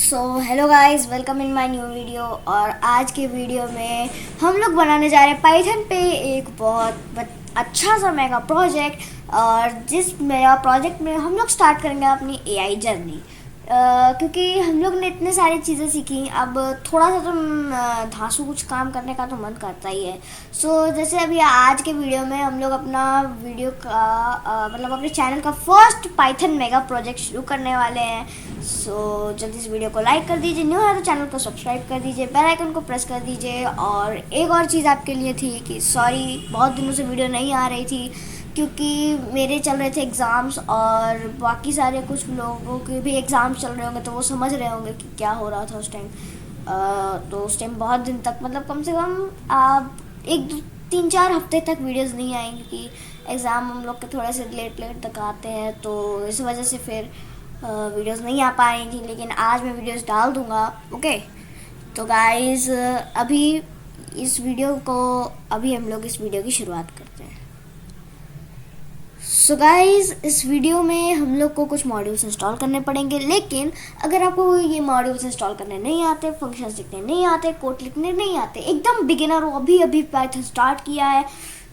So hello guys, welcome in my new video. और आज के वीडियो में हम लोग बनाने जा रहे हैं पाइथन पे एक बहुत अच्छा सा मेगा प्रोजेक्ट। और जिस मेगा प्रोजेक्ट में हम लोग स्टार्ट करेंगे अपनी एआई जर्नी। क्योंकि हम लोग ने इतने सारी चीज़ें सीखी, अब थोड़ा सा तो धांसू कुछ काम करने का तो मन करता ही है। जैसे अभी आज के वीडियो में हम लोग अपना वीडियो का मतलब अपने चैनल का फर्स्ट पाइथन मेगा प्रोजेक्ट शुरू करने वाले हैं। जल्दी इस वीडियो को लाइक कर दीजिए, न्यू है तो चैनल को सब्सक्राइब कर दीजिए, बेल आइकन को प्रेस कर दीजिए। और एक और चीज़ आपके लिए थी कि सॉरी, बहुत दिनों से वीडियो नहीं आ रही थी क्योंकि मेरे चल रहे थे एग्ज़ाम्स, और बाकी सारे कुछ लोगों के भी एग्ज़ाम्स चल रहे होंगे तो वो समझ रहे होंगे कि क्या हो रहा था उस टाइम। तो उस टाइम बहुत दिन तक, मतलब कम से कम एक 3-4 हफ्ते तक वीडियोस नहीं आएंगी क्योंकि एग्ज़ाम हम लोग के थोड़े से लेट तक आते हैं, तो इस वजह से फिर वीडियोस नहीं आ पा रही थी। लेकिन आज मैं वीडियोस डाल दूँगा। ओके, तो गाइस अभी हम लोग इस वीडियो की शुरुआत करते हैं। गाइस, इस वीडियो में हम लोग को कुछ मॉड्यूल्स इंस्टॉल करने पड़ेंगे। लेकिन अगर आपको ये मॉड्यूल्स इंस्टॉल करने नहीं आते, फंक्शंस लिखने नहीं आते, कोड लिखने नहीं आते, एकदम बिगिनर हो, अभी पाइथन स्टार्ट किया है,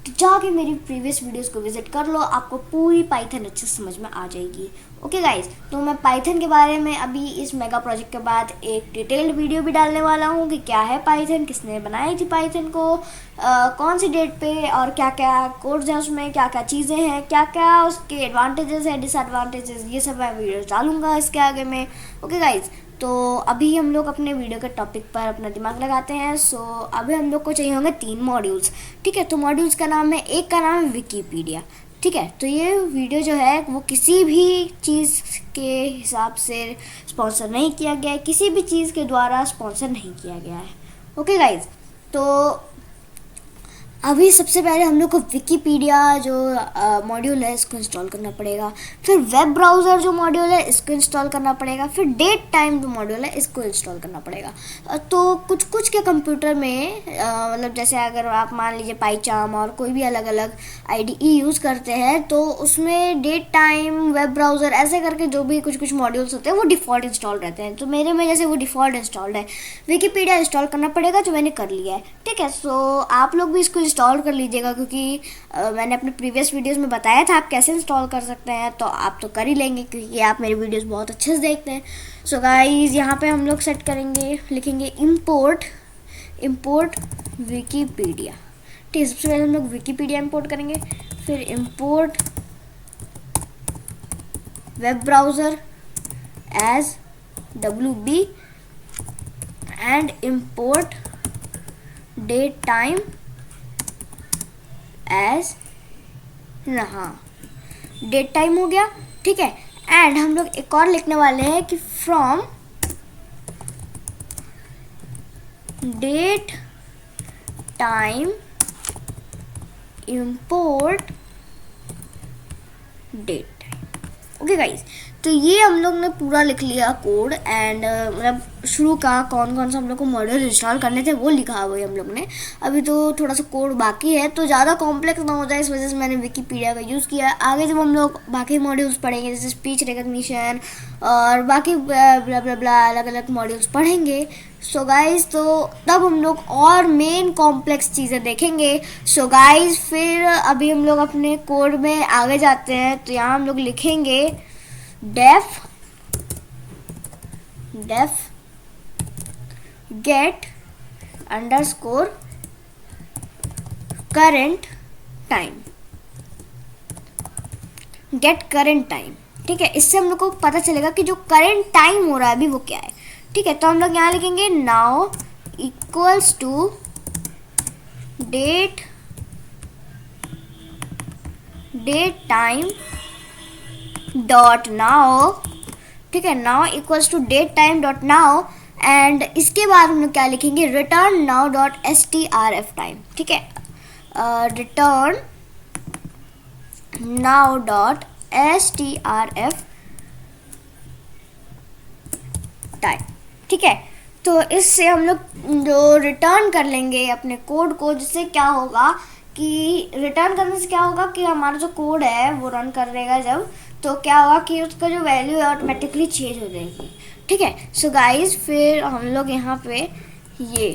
तो जाके मेरी प्रीवियस वीडियोस को विजिट कर लो, आपको पूरी पाइथन अच्छे से समझ में आ जाएगी। ओके गाइस, तो मैं पाइथन के बारे में अभी इस मेगा प्रोजेक्ट के बाद एक डिटेल्ड वीडियो भी डालने वाला हूँ कि क्या है पाइथन, किसने बनाई थी पाइथन को, कौन सी डेट पे, और क्या क्या कोड्स हैं उसमें, क्या क्या चीज़ें हैं, क्या क्या उसके एडवांटेजेस हैं, डिसएडवांटेजेस, ये सब मैं वीडियोस डालूंगा इसके आगे में। ओके गाइस, तो अभी हम लोग अपने वीडियो के टॉपिक पर अपना दिमाग लगाते हैं। अभी हम लोग को चाहिए होंगे 3 मॉड्यूल्स। ठीक है, तो मॉड्यूल्स का नाम है, एक का नाम है विकीपीडिया। ठीक है, तो ये वीडियो जो है वो किसी भी चीज़ के हिसाब से स्पॉन्सर नहीं किया गया है, किसी भी चीज़ के द्वारा स्पॉन्सर नहीं किया गया है। ओके गाइज, तो अभी सबसे पहले हम लोग को विकीपीडिया जो मॉड्यूल है इसको इंस्टॉल करना पड़ेगा। फिर वेब ब्राउज़र जो मॉड्यूल है इसको इंस्टॉल करना पड़ेगा। फिर डेट टाइम जो मॉड्यूल है इसको इंस्टॉल करना पड़ेगा। तो कुछ के कंप्यूटर में मतलब जैसे अगर आप मान लीजिए पाईचार्म और कोई भी अलग अलग IDE यूज़ करते हैं, तो उसमें डेट टाइम, वेब ब्राउज़र ऐसे करके जो भी कुछ मॉड्यूल्स होते हैं वो डिफ़ॉल्ट इंस्टॉल रहते हैं। तो मेरे में जैसे वो डिफ़ॉल्ट इंस्टॉल्ड है, विकीपीडिया इंस्टॉल करना पड़ेगा जो मैंने कर लिया है। ठीक है, आप लोग भी इसको इंस्टॉल कर लीजिएगा क्योंकि मैंने अपने प्रीवियस वीडियोस में बताया था आप कैसे इंस्टॉल कर सकते हैं, तो आप तो कर ही लेंगे क्योंकि आप मेरी वीडियोस बहुत अच्छे से देखते हैं। गाइस, यहाँ पे हम लोग सेट करेंगे, लिखेंगे इंपोर्ट विकीपीडिया। ठीक है, सबसे पहले हम लोग विकीपीडिया इंपोर्ट करेंगे, फिर import web browser as WB and import date time as, हाँ डेट टाइम हो गया। ठीक है, एंड हम लोग एक और लिखने वाले हैं कि from date time import date time. Okay guys, तो ये हम लोग ने पूरा लिख लिया कोड, एंड मतलब शुरू का कौन सा हम लोग को मॉड्यूल इंस्टॉल करने थे वो लिखा हुआ है हम लोग ने। अभी तो थोड़ा सा कोड बाकी है, तो ज़्यादा कॉम्प्लेक्स ना हो जाए इस वजह से मैंने विकीपीडिया का यूज़ किया है। आगे जब हम लोग बाकी मॉड्यूल्स पढ़ेंगे जैसे स्पीच रिकग्निशन और बाकी ब्ला ब्ला ब्ला अलग अलग मॉड्यूल्स पढ़ेंगे, गाइस, तो तब हम लोग और मेन कॉम्प्लेक्स चीज़ें देखेंगे। गाइस, फिर अभी हम लोग अपने कोड में आगे जाते हैं। तो यहाँ हम लोग लिखेंगे def get underscore current time, get current time. ठीक है, इससे हम लोग को पता चलेगा कि जो करंट टाइम हो रहा है अभी वो क्या है। ठीक है, तो हम लोग यहाँ लिखेंगे now equals to date time dot now. ठीक है, now equals to date time dot now, and इसके बाद हम लोग क्या लिखेंगे, return now dot strf time. ठीक है, return now dot strf time. ठीक है, तो इससे हम लोग जो रिटर्न कर लेंगे अपने कोड को, जिससे क्या होगा कि रिटर्न करने से क्या होगा कि हमारा जो कोड है वो रन करेगा जब, तो क्या होगा कि उसका जो वैल्यू है ऑटोमेटिकली चेंज हो जाएगी, ठीक है। सो गाइस फिर हम लोग यहाँ पे ये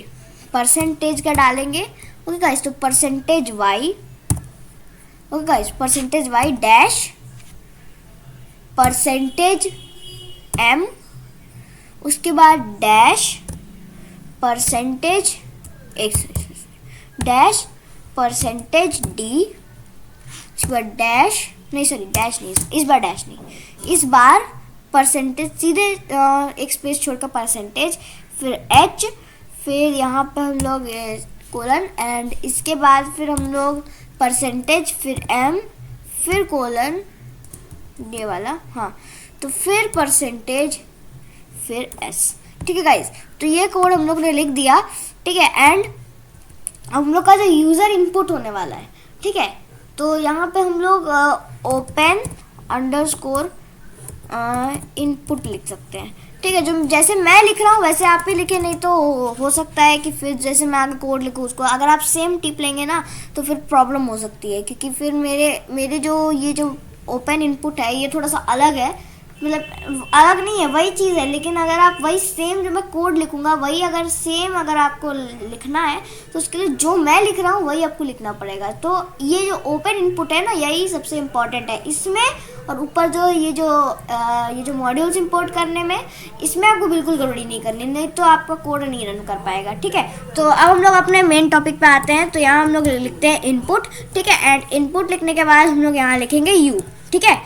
परसेंटेज का डालेंगे। ओके गाइस, तो percentage Y, okay guys, percentage Y dash percentage M, उसके बाद dash percentage X dash percentage D, उसके बाद डैश नहीं, सॉरी डैश नहीं, इस बार डैश नहीं, इस बार परसेंटेज सीधे एक स्पेस छोड़कर परसेंटेज, फिर एच, फिर यहाँ पर हम लोग कोलन, एंड इसके बाद फिर हम लोग परसेंटेज, फिर एम, फिर कोलन, ये वाला, हाँ, तो फिर परसेंटेज, फिर एस, ठीक है गाइस। तो ये कोड हम लोग ने लिख दिया, ठीक है। एंड हम लोग का जो यूज़र इनपुट होने वाला है, ठीक है, तो यहाँ पे हम लोग ओपन अंडरस्कोर इनपुट लिख सकते हैं, ठीक है। जो जैसे मैं लिख रहा हूँ वैसे आप भी लिखे, नहीं तो हो सकता है कि फिर जैसे मैं आगे कोड लिखूँ उसको अगर आप सेम टिप लेंगे ना तो फिर प्रॉब्लम हो सकती है, क्योंकि फिर मेरे जो ये जो ओपन इनपुट है ये थोड़ा सा अलग है, मतलब अलग नहीं है, वही चीज़ है, लेकिन अगर आप वही सेम जो मैं कोड लिखूंगा वही अगर सेम अगर आपको लिखना है तो उसके लिए जो मैं लिख रहा हूँ वही आपको लिखना पड़ेगा। तो ये जो ओपन इनपुट है ना यही सबसे इम्पॉर्टेंट है इसमें, और ऊपर जो ये जो मॉड्यूल्स इंपोर्ट करने में इसमें आपको बिल्कुल गड़बड़ी नहीं करनी, नहीं तो आपका कोड नहीं रन कर पाएगा, ठीक है। तो अब हम लोग अपने मेन टॉपिक पे आते हैं। तो यहाँ हम लोग लिखते हैं इनपुट, ठीक है। एंड इनपुट लिखने के बाद हम लोग यहाँ लिखेंगे यू, ठीक है।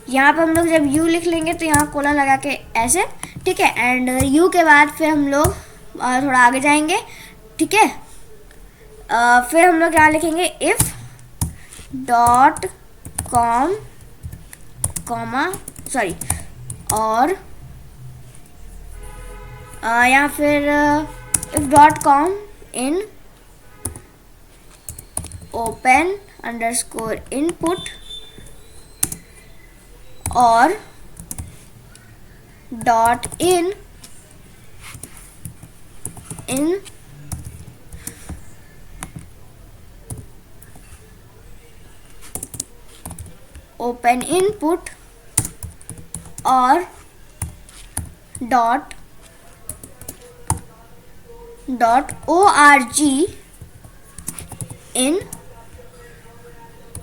यहाँ पे हम लोग जब u लिख लेंगे तो यहाँ कोलन लगा के ऐसे, ठीक है। एंड u के बाद फिर हम लोग थोड़ा आगे जाएंगे, ठीक है। फिर हम लोग यहाँ लिखेंगे if dot com comma sorry, और यहाँ फिर if dot com in open underscore input और डॉट इन ओपन इनपुट और dot org in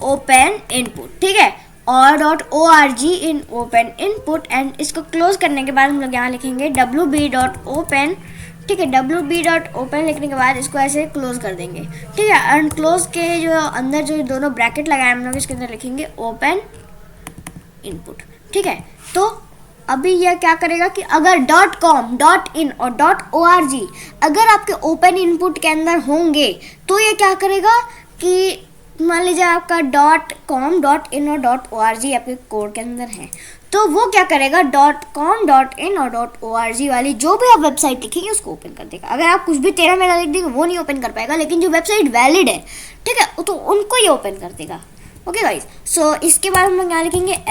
open input, ठीक है, और .org in open input. And इसको क्लोज करने के बाद हम लोग यहाँ लिखेंगे wb.open, ठीक है। wb.open लिखने के बाद इसको ऐसे क्लोज कर देंगे, ठीक है। एंड क्लोज के जो अंदर जो दोनों ब्रैकेट लगाए हम लोग इसके अंदर लिखेंगे ओपन इनपुट, ठीक है। तो अभी यह क्या करेगा कि अगर .com, .in और .org अगर आपके ओपन इनपुट के अंदर होंगे तो ये क्या करेगा कि मान लीजिए आपका .com, .in और .org आपके कोड के अंदर है, तो वो क्या करेगा .com, .in और .org वाली जो भी आप वेबसाइट लिखेंगे उसको ओपन कर देगा। अगर आप कुछ भी 13 मेगा लिख देंगे वो नहीं ओपन कर पाएगा, लेकिन जो वेबसाइट वैलिड है, ठीक है, तो उनको ये ओपन कर देगा। ओके गाइस, सो इसके बाद हम लोग यहाँ लिखेंगे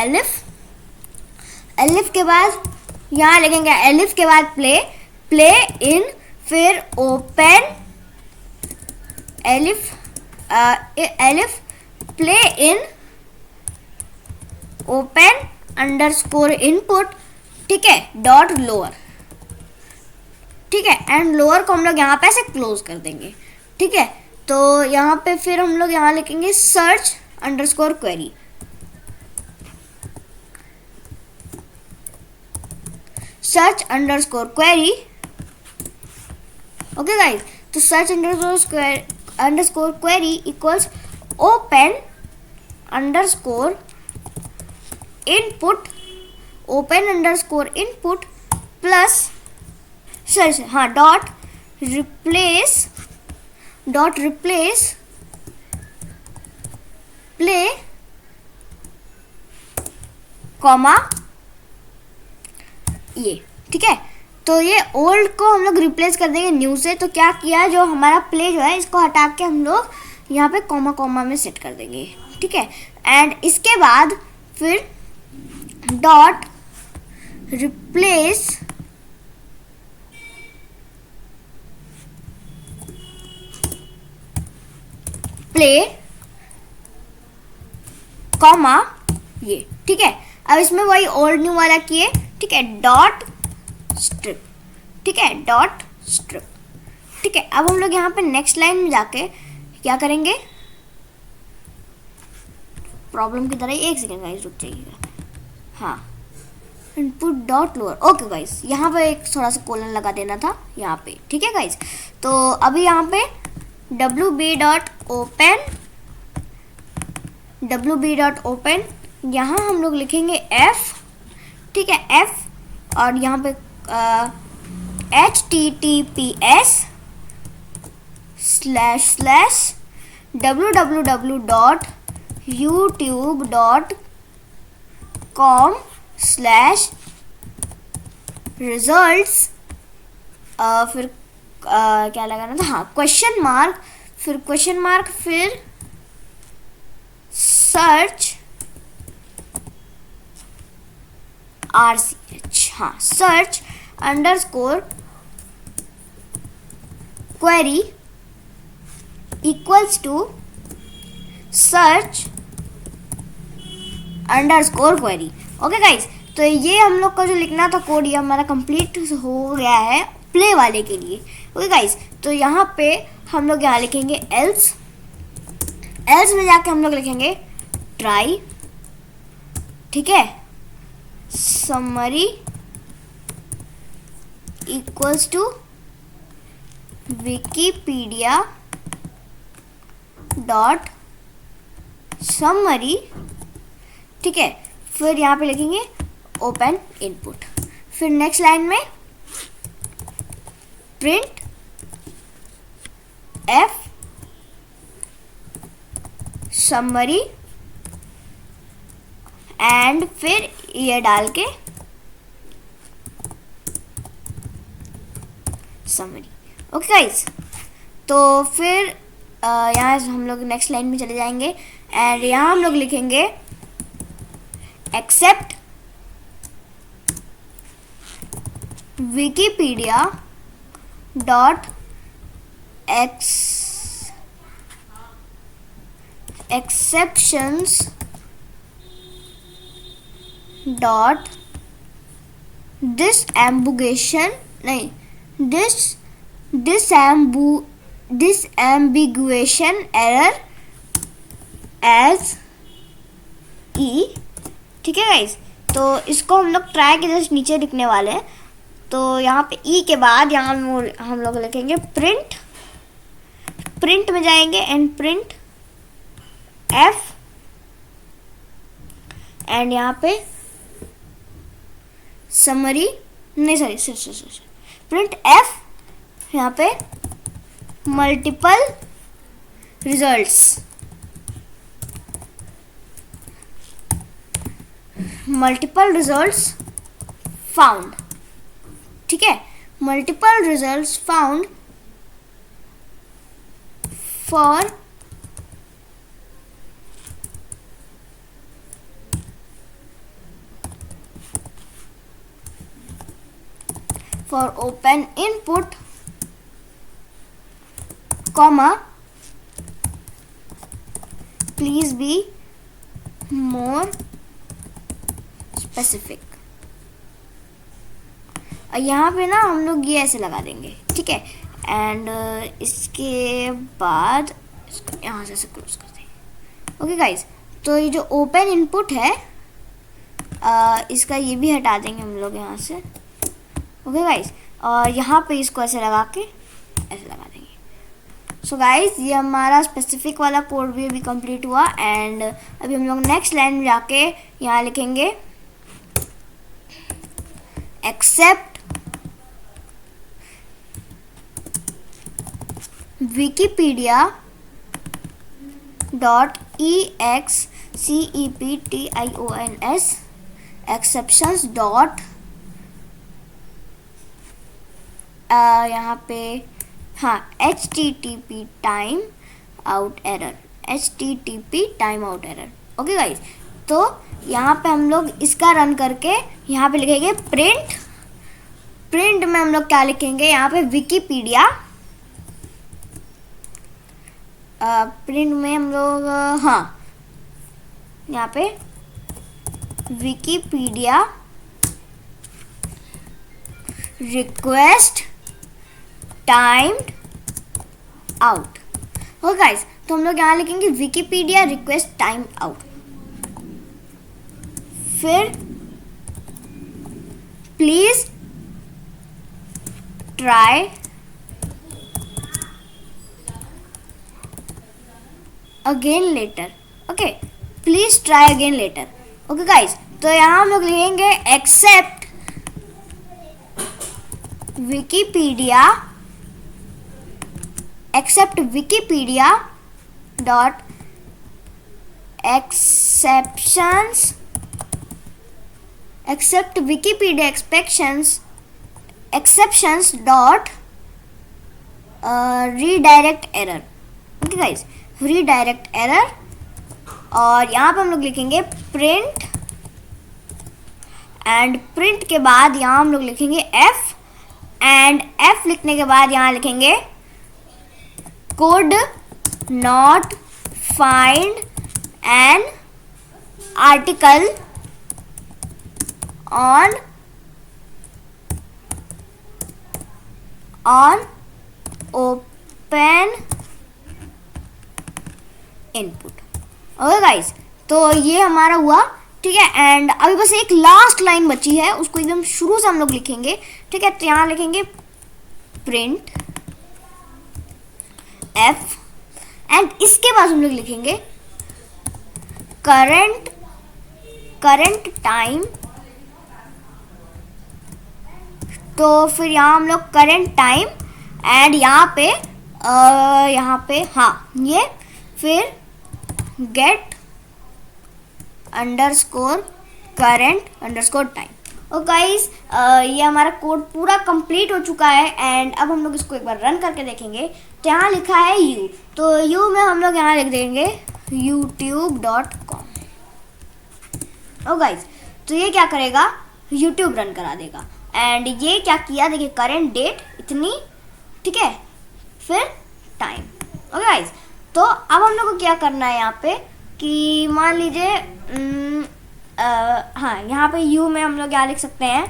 एलिफ के बाद यहाँ लिखेंगे एलिफ के बाद प्ले इन, फिर open elif play in open underscore input, ठीक है, डॉट लोअर, ठीक है। एंड लोअर को हम लोग यहाँ पे ऐसे क्लोज कर देंगे, ठीक है। तो यहाँ पे फिर हम लोग यहाँ लिखेंगे search underscore query, search underscore query, okay guys. तो search underscore query equals open underscore input, open underscore input plus search, हाँ, डॉट रिप्लेस प्ले कॉमा ये, ठीक है। तो ये ओल्ड को हम लोग रिप्लेस कर देंगे न्यू से। तो क्या किया, जो हमारा प्ले जो है इसको हटा के हम लोग यहाँ पे कॉमा कॉमा में सेट कर देंगे, ठीक है। एंड इसके बाद फिर डॉट रिप्लेस प्ले कॉमा ये, ठीक है। अब इसमें वही ओल्ड न्यू वाला किए, ठीक है, डॉट स्ट्रिप, ठीक है, डॉट स्ट्रिप, ठीक है। अब हम लोग यहाँ पे नेक्स्ट लाइन में जाके क्या करेंगे, प्रॉब्लम की तरह, एक सेकेंड गाइस रुक जाइएगा, हाँ, input dot lower, okay guys, यहाँ पे एक थोड़ा सा कोलन लगा देना था यहाँ पे, ठीक है गाइस। तो अभी यहाँ पे wb.open यहाँ हम लोग लिखेंगे f, ठीक है, f, और यहाँ पे https://www.youtube.com/results, फिर क्या लगाना था, हाँ, क्वेश्चन मार्क, फिर क्वेश्चन मार्क, फिर सर्च RCH, हाँ, search underscore query equals to search underscore query. Okay guys, तो ये हम लोग का जो लिखना था कोड, ये हमारा कंप्लीट हो गया है प्ले वाले के लिए। ओके गाइज, तो यहाँ पे हम लोग यहाँ लिखेंगे एल्स में जाके हम लोग लिखेंगे ट्राई, ठीक है, summary equals to Wikipedia dot summary, ठीक है, फिर यहाँ पे लिखेंगे ओपन इनपुट, फिर नेक्स्ट लाइन में प्रिंट f समरी, एंड फिर ये डाल के समरी। ओके गाइस, तो फिर यहाँ हम लोग नेक्स्ट लाइन में चले जाएंगे एंड यहाँ हम लोग लिखेंगे except Wikipedia dot exceptions dot disambiguation, नहीं, disambiguation error as e, ठीक है गाइज। तो इसको हम लोग ट्राई के जस्ट नीचे लिखने वाले हैं, तो यहाँ पे ई के बाद यहाँ हम लोग लिखेंगे प्रिंट में जाएंगे एंड प्रिंट f, एंड यहाँ पे समरी, नहीं सॉरी प्रिंट f, यहाँ पे मल्टीपल रिजल्ट्स फाउंड, ठीक है, multiple results found for open input, comma, please be more specific। यहाँ पे ना हम लोग ये ऐसे लगा देंगे, ठीक है, एंड इसके बाद इसको यहाँ से ऐसे क्लोज कर देंगे। ओके गाइज, तो ये जो ओपन इनपुट है इसका ये भी हटा देंगे हम लोग यहाँ से। ओके गाइज, और यहाँ पे इसको ऐसे लगा के ऐसे लगा देंगे। सो गाइज, ये हमारा स्पेसिफिक वाला कोड भी अभी कंप्लीट हुआ एंड अभी हम लोग नेक्स्ट लाइन में जाके यहाँ लिखेंगे except Wikipedia dot exceptions exceptions dot यहाँ पे, हाँ, http time out error. Okay guys, तो यहाँ पे हम लोग इसका रन करके यहाँ पे लिखेंगे प्रिंट में हम लोग क्या लिखेंगे, यहाँ पे विकिपीडिया, प्रिंट में हम लोग, हाँ, यहाँ पे विकिपीडिया रिक्वेस्ट टाइम्ड आउट। हो गाइस, तो हम लोग यहाँ लिखेंगे विकिपीडिया रिक्वेस्ट टाइम आउट। फिर please try again later. Okay, please try again later. Okay guys, तो यहाँ हम लोग लिखेंगे except Wikipedia dot except Wikipedia exceptions dot redirect error. Okay guys, redirect error. और यहाँ पे हम लोग लिखेंगे प्रिंट, एंड प्रिंट के बाद यहाँ हम लोग लिखेंगे एफ, एंड एफ लिखने के बाद यहाँ लिखेंगे could not find an article on open input। Okay guys, तो ये हमारा हुआ, ठीक है। एंड अभी बस एक लास्ट लाइन बची है, उसको एकदम शुरू से हम लोग लिखेंगे, ठीक है। तो यहाँ लिखेंगे प्रिंट एफ, एंड इसके बाद हम लोग लिखेंगे करंट टाइम। तो फिर यहाँ हम लोग करंट टाइम, एंड यहाँ पे हाँ ये फिर get underscore current underscore time. और गाइस, ये हमारा कोड पूरा कंप्लीट हो चुका है, एंड अब हम लोग इसको एक बार रन करके देखेंगे। तो यहाँ लिखा है यू, तो यू में हम लोग यहाँ लिख देंगे youtube.com। ओ गाइस, तो ये क्या करेगा, यूट्यूब रन करा देगा। एंड ये क्या किया, देखिए करंट डेट इतनी, ठीक है, फिर टाइम। ओके गाइस, तो अब हम लोग को क्या करना है यहाँ पे कि मान लीजिए हाँ, यहाँ पे यू में हम लोग क्या लिख सकते हैं,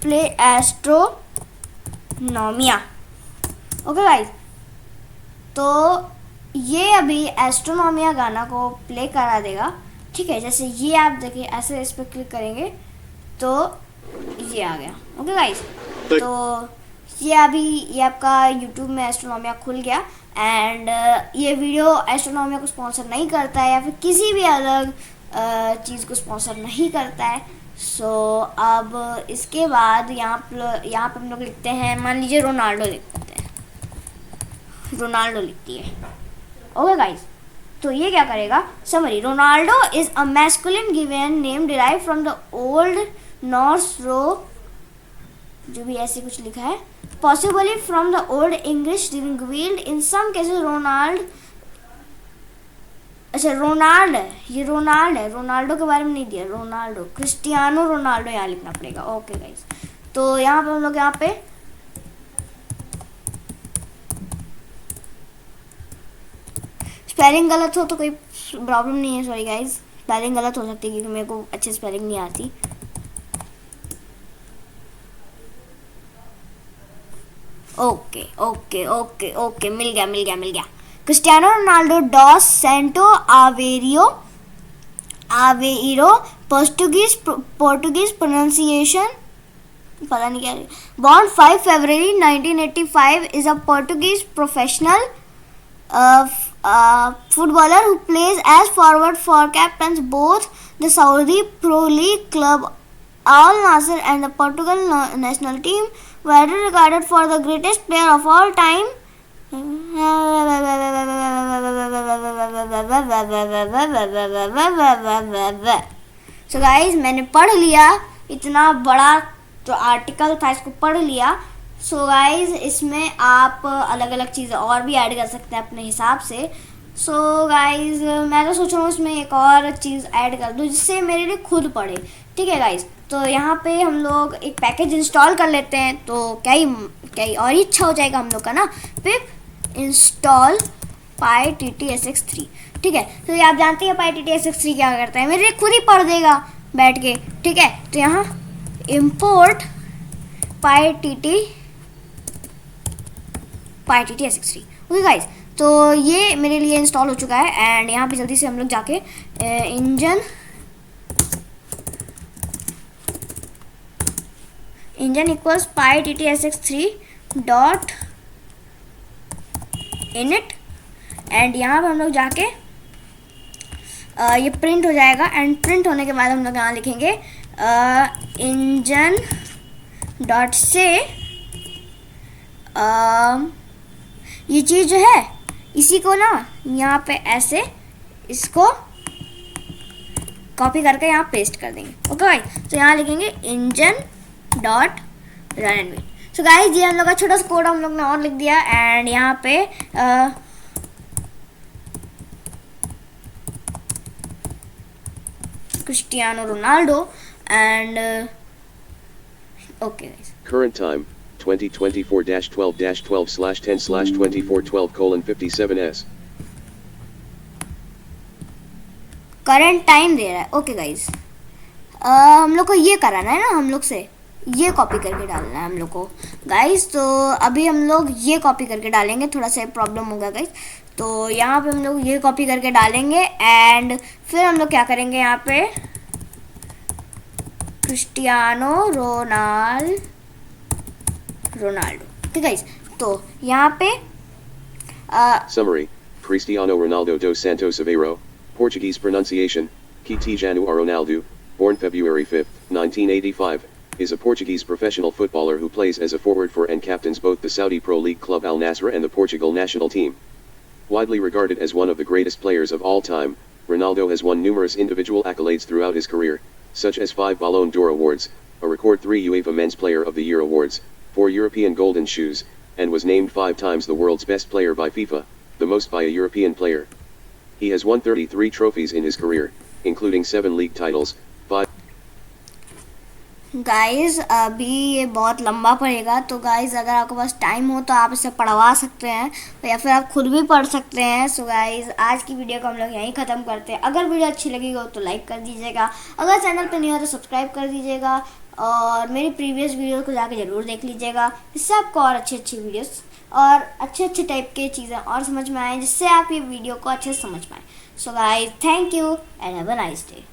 प्ले एस्ट्रोनोमिया। ओके गाइस, तो ये अभी एस्ट्रोनोमिया गाना को प्ले करा देगा, ठीक है। जैसे ये आप देखिए, ऐसे इस पर क्लिक करेंगे तो ये आ गया। ओके गाइस, तो ये आपका यूट्यूब में एस्ट्रोनोमिया खुल गया। एंड ये वीडियो एस्ट्रोनोमिया को स्पॉन्सर नहीं करता है, या फिर किसी भी अलग चीज़ को स्पॉन्सर नहीं करता है। सो अब इसके बाद यहाँ पे हम लोग लिखते हैं, मान लीजिए रोनाल्डो लिख देते हैं, रोनाल्डो लिखती है। ओके गाइस, तो ये क्या करेगा, summary, Ronaldo is a masculine given name derive from the old Norse जो भी ऐसे कुछ लिखा है, possibly from the old English revealed in some cases Ronald. अच्छा, रोनाल्ड है, ये रोनाल्ड है, रोनाल्डो के बारे में नहीं दिया, रोनाल्डो, क्रिस्टियानो रोनाल्डो यहाँ लिखना पड़ेगा। ओके गाइस, तो यहाँ पे हम लोग यहाँ पे स्पेलिंग गलत हो तो कोई प्रॉब्लम नहीं है, सॉरी गाइस, स्पेलिंग गलत हो सकती है क्योंकि मेरे को अच्छी स्पेलिंग नहीं आती। ओके ओके ओके ओके, मिल गया। Cristiano Ronaldo dos Santos Aveiro, Portuguese pronunciation पता नहीं क्या, born 5 February 1985, is a Portuguese professional footballer who plays as forward for captains both the Saudi Pro League club Al Nassr and the Portugal national team, widely regarded for the greatest player of all time. So guys, मैंने पढ़ लिया, इतना बड़ा जो article था इसको पढ़ लिया। सो गाइज, इसमें आप अलग अलग चीज़ें और भी ऐड कर सकते हैं अपने हिसाब से। सो गाइज, मैं तो सोच रहा हूँ इसमें एक और चीज़ ऐड कर दूँ जिससे मेरे लिए खुद पढ़े, ठीक है गाइज। तो यहाँ पे हम लोग एक पैकेज इंस्टॉल कर लेते हैं, तो क्या ही और ही अच्छा हो जाएगा हम लोग का ना। पिप इंस्टॉल PyTTSX3। ठीक है। तो ये आप जानते हैं PyTTSX3 क्या करता है, मेरे खुद ही पढ़ देगा बैठ के, ठीक है। तो यहाँ import PyTTSX3, ओके गाइस। तो ये मेरे लिए इंस्टॉल हो चुका है एंड यहाँ पे जल्दी से हम लोग जाके engine equals PyTTSX3 dot init and यहाँ पर हम लोग जाके ये प्रिंट हो जाएगा एंड प्रिंट होने के बाद हम लोग यहाँ लिखेंगे इंजन डॉट से ये चीज़ जो है इसी को ना यहाँ पे ऐसे इसको कॉपी करके यहाँ पेस्ट कर देंगे, ओके भाई। तो यहाँ लिखेंगे engine dot run and wait. So guys ये हम लोग का छोटा सा कोड हम लोग ने और लिख दिया एंड यहाँ पे Cristiano Ronaldo and okay guys. Current time 2024-12/10/2412:57s. Current time दे रहा है, ओके गाइस। हम लोग को ये कराना है ना, हम लोग से ये कॉपी करके डालना है हम लोग को गाइस। तो अभी हम लोग ये कॉपी करके डालेंगे, थोड़ा सा प्रॉब्लम होगा गाइस। तो यहाँ पे हम लोग ये कॉपी करके डालेंगे एंड फिर हम लोग क्या करेंगे, यहाँ पे क्रिस्टियानो रोनाल्डो, ठीक है। तो यहाँ पे Summary: Cristiano Ronaldo dos Santos Aveiro, Portuguese pronunciation, Cristiano Ronaldo, born February 5, 1985, is a Portuguese professional footballer who plays as a forward for and captains both the Saudi Pro League club Al Nassr and the Portugal national team. Widely regarded as one of the greatest players of all time, Ronaldo has won numerous individual accolades throughout his career, such as 5 Ballon d'Or awards, a record 3 UEFA Men's Player of the Year awards, 4 European Golden Shoes, and was named 5 times the world's best player by FIFA, the most by a European player. He has won 33 trophies in his career, including 7 league titles, 5 guys अभी ये बहुत लंबा पड़ेगा, तो guys अगर आपके पास time हो तो आप इसे पढ़वा सकते हैं या फिर आप खुद भी पढ़ सकते हैं। सो गाइस आज की वीडियो को हम लोग यहीं ख़त्म करते हैं। अगर वीडियो अच्छी लगी हो तो लाइक कर दीजिएगा, अगर चैनल पे नहीं हो तो सब्सक्राइब कर दीजिएगा और मेरी प्रीवियस वीडियो को जाके ज़रूर देख लीजिएगा, जिससे आपको और अच्छी वीडियोस और अच्छे टाइप के चीज़ें और समझ में आए, जिससे आप ये वीडियो को अच्छे से समझ पाएँ। So guys thank you and have a nice day.